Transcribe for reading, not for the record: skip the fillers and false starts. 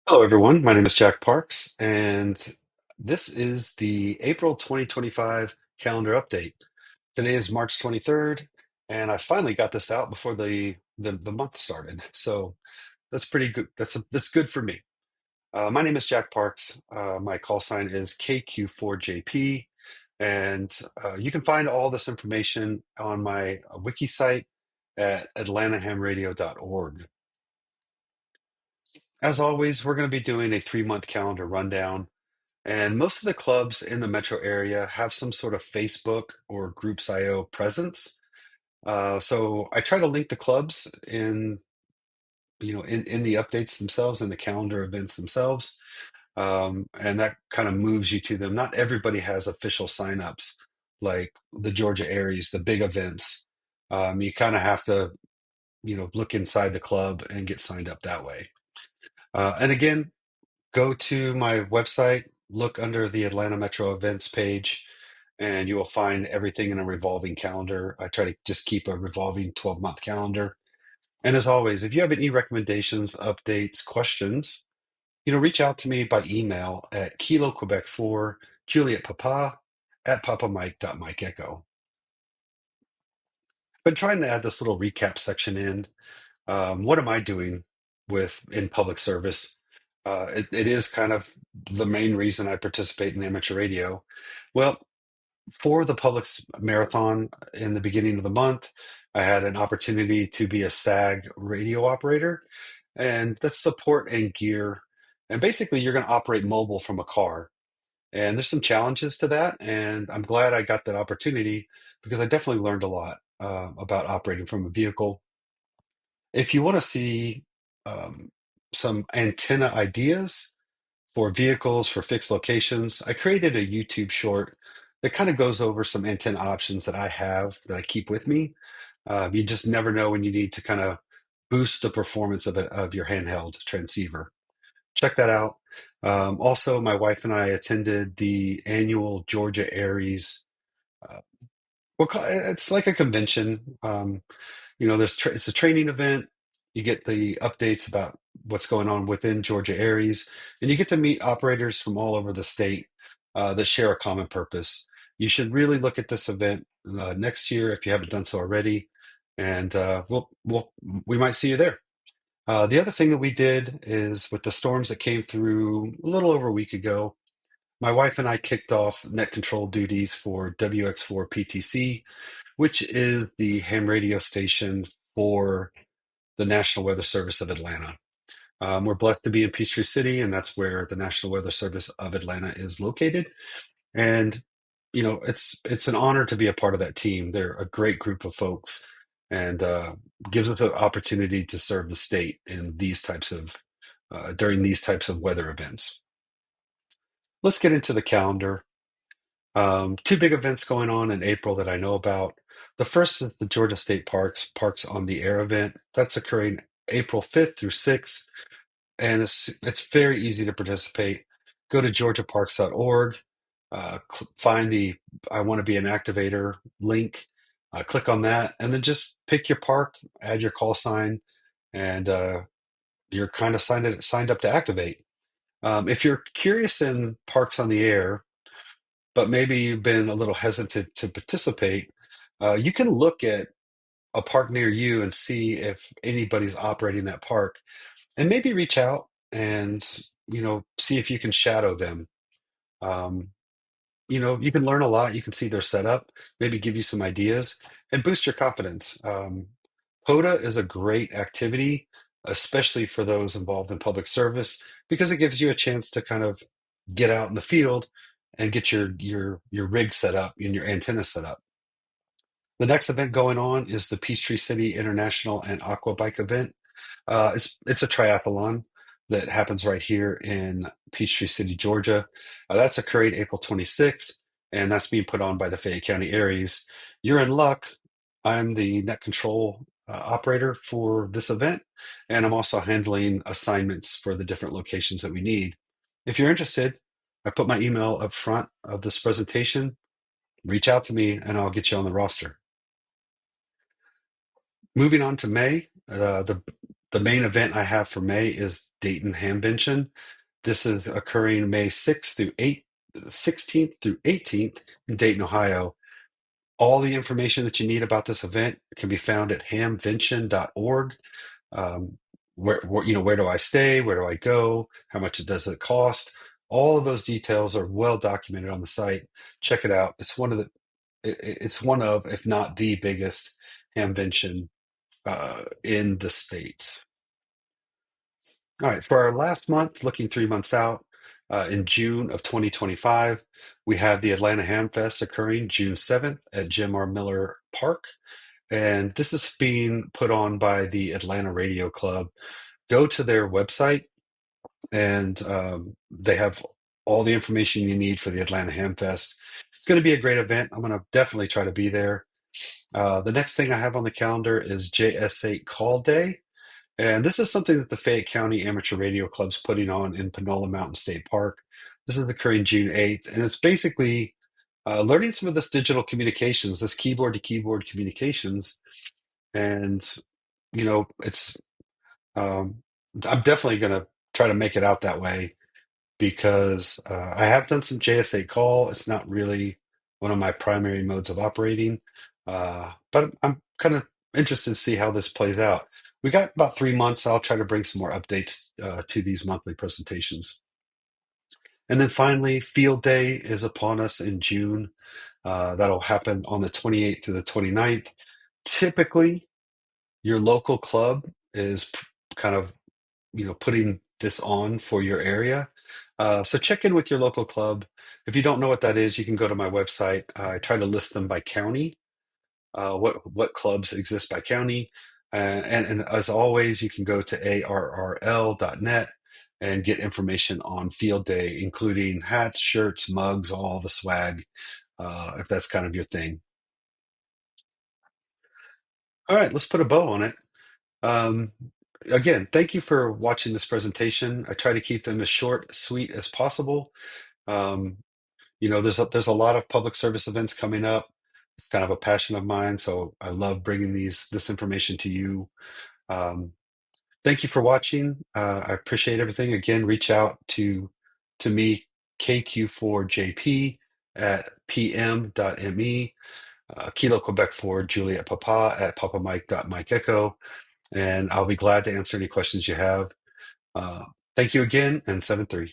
Hello, everyone. My name is Jack Parks, and this is the April 2025 calendar update. Today is March 23rd, and I finally got this out before the month started. So that's pretty good. That's good for me. My name is Jack Parks. My call sign is KQ4JP, and you can find all this information on my wiki site at atlantahamradio.org. As always, we're going to be doing a 3-month calendar rundown. And most of the clubs in the metro area have some sort of Facebook or Groups.io presence. So I try to link the clubs in the updates themselves and the calendar events themselves. And that kind of moves you to them. Not everybody has official signups like the Georgia Aries, the big events. You kind of have to, look inside the club and get signed up that way. And again, go to my website, look under the Atlanta Metro events page, and you will find everything in a revolving calendar. I try to just keep a revolving 12-month calendar. And as always, if you have any recommendations, updates, questions, reach out to me by email at Kilo Quebec 4, Juliet Papa at papamike.mikeecho. Been trying to add this little recap section in. What am I doing in public service? It is kind of the main reason I participate in amateur radio. Well, for the marathon in the beginning of the month, I had an opportunity to be a SAG radio operator, and that's support and gear. And basically, you're going to operate mobile from a car. And there's some challenges to that, and I'm glad I got that opportunity because I definitely learned a lot about operating from a vehicle. If you want to see um, some antenna ideas for vehicles for fixed locations, I created a YouTube short that kind of goes over some antenna options that I have that I keep with me. You just never know when you need to kind of boost the performance of your handheld transceiver. Check that out. Also, my wife and I attended the annual Georgia Aries. Uh, it's like a convention. It's a training event. You get the updates about what's going on within Georgia Aries, and you get to meet operators from all over the state that share a common purpose. You should really look at this event next year if you haven't done so already, and we might see you there. The other thing that we did is with the storms that came through a little over a week ago, my wife and I kicked off net control duties for WX4 PTC, which is the ham radio station for the National Weather Service of Atlanta. We're blessed to be in Peachtree City, and that's where the National Weather Service of Atlanta is located. And it's an honor to be a part of that team. They're a great group of folks, and gives us an opportunity to serve the state in these types of during these types of weather events. Let's get into the calendar. Two big events going on in April that I know about. The first is the Georgia State Parks on the Air event. That's occurring April 5th through 6th, and it's very easy to participate. Go to georgiaparks.org, find the I want to be an activator link, click on that, and then just pick your park, add your call sign, and you're kind of signed up to activate. If you're curious in Parks on the Air, but maybe you've been a little hesitant to participate, you can look at a park near you and see if anybody's operating that park, and maybe reach out and see if you can shadow them. Um, you can learn a lot. You can see their setup, maybe give you some ideas, and boost your confidence. POTA is a great activity, especially for those involved in public service, because it gives you a chance to kind of get out in the field and get your rig set up and your antenna set up. The next event going on is the Peachtree City International and Aqua Bike event. It's a triathlon that happens right here in Peachtree City, Georgia. That's occurring April 26th, and that's being put on by the Fayette County Aries. You're in luck. I'm the net control operator for this event, and I'm also handling assignments for the different locations that we need. If you're interested, I put my email up front of this presentation. Reach out to me, and I'll get you on the roster. Moving on to May, the The main event I have for May is Dayton Hamvention. This is occurring May 16th through 18th in Dayton, Ohio. All the information that you need about this event can be found at hamvention.org. Um, where do I stay? Where do I go? How much does it cost? All of those details are well documented on the site. Check it out. It's one of, if not the biggest hamvention in the States. All right, for our last month, looking 3 months out, in June of 2025, we have the Atlanta Ham Fest occurring June 7th at Jim R. Miller Park. And this is being put on by the Atlanta Radio Club. Go to their website, and they have all the information you need for the Atlanta Ham Fest. It's going to be a great event. I'm going to definitely try to be there. The next thing I have on the calendar is JS8 Call Day. And this is something that the Fayette County Amateur Radio Club's putting on in Panola Mountain State Park. This is occurring June 8th, and it's basically learning some of this digital communications, this keyboard to keyboard communications. And, it's um, I'm definitely going to try to make it out that way because I have done some JSA call. It's not really one of my primary modes of operating, but I'm kind of interested to see how this plays out. We got about 3 months. I'll try to bring some more updates to these monthly presentations. And then finally, Field Day is upon us in June. That'll happen on the 28th through the 29th. Typically, your local club is kind of putting this on for your area. So check in with your local club. If you don't know what that is, you can go to my website. I try to list them by county, what clubs exist by county. And as always, you can go to arrl.net and get information on Field Day, including hats, shirts, mugs, all the swag, if that's kind of your thing. All right, let's put a bow on it. Um, Again, thank you for watching this presentation. I try to keep them as short, sweet as possible. Um, there's a lot of public service events coming up. It's kind of a passion of mine, so I love bringing this information to you. Um, Thank you for watching. I appreciate everything. Again, reach out to me, KQ4JP at pm.me, Kilo Quebec 4 Juliet Papa at papamike.mikeecho, and I'll be glad to answer any questions you have. Uh, Thank you again, and 7-3.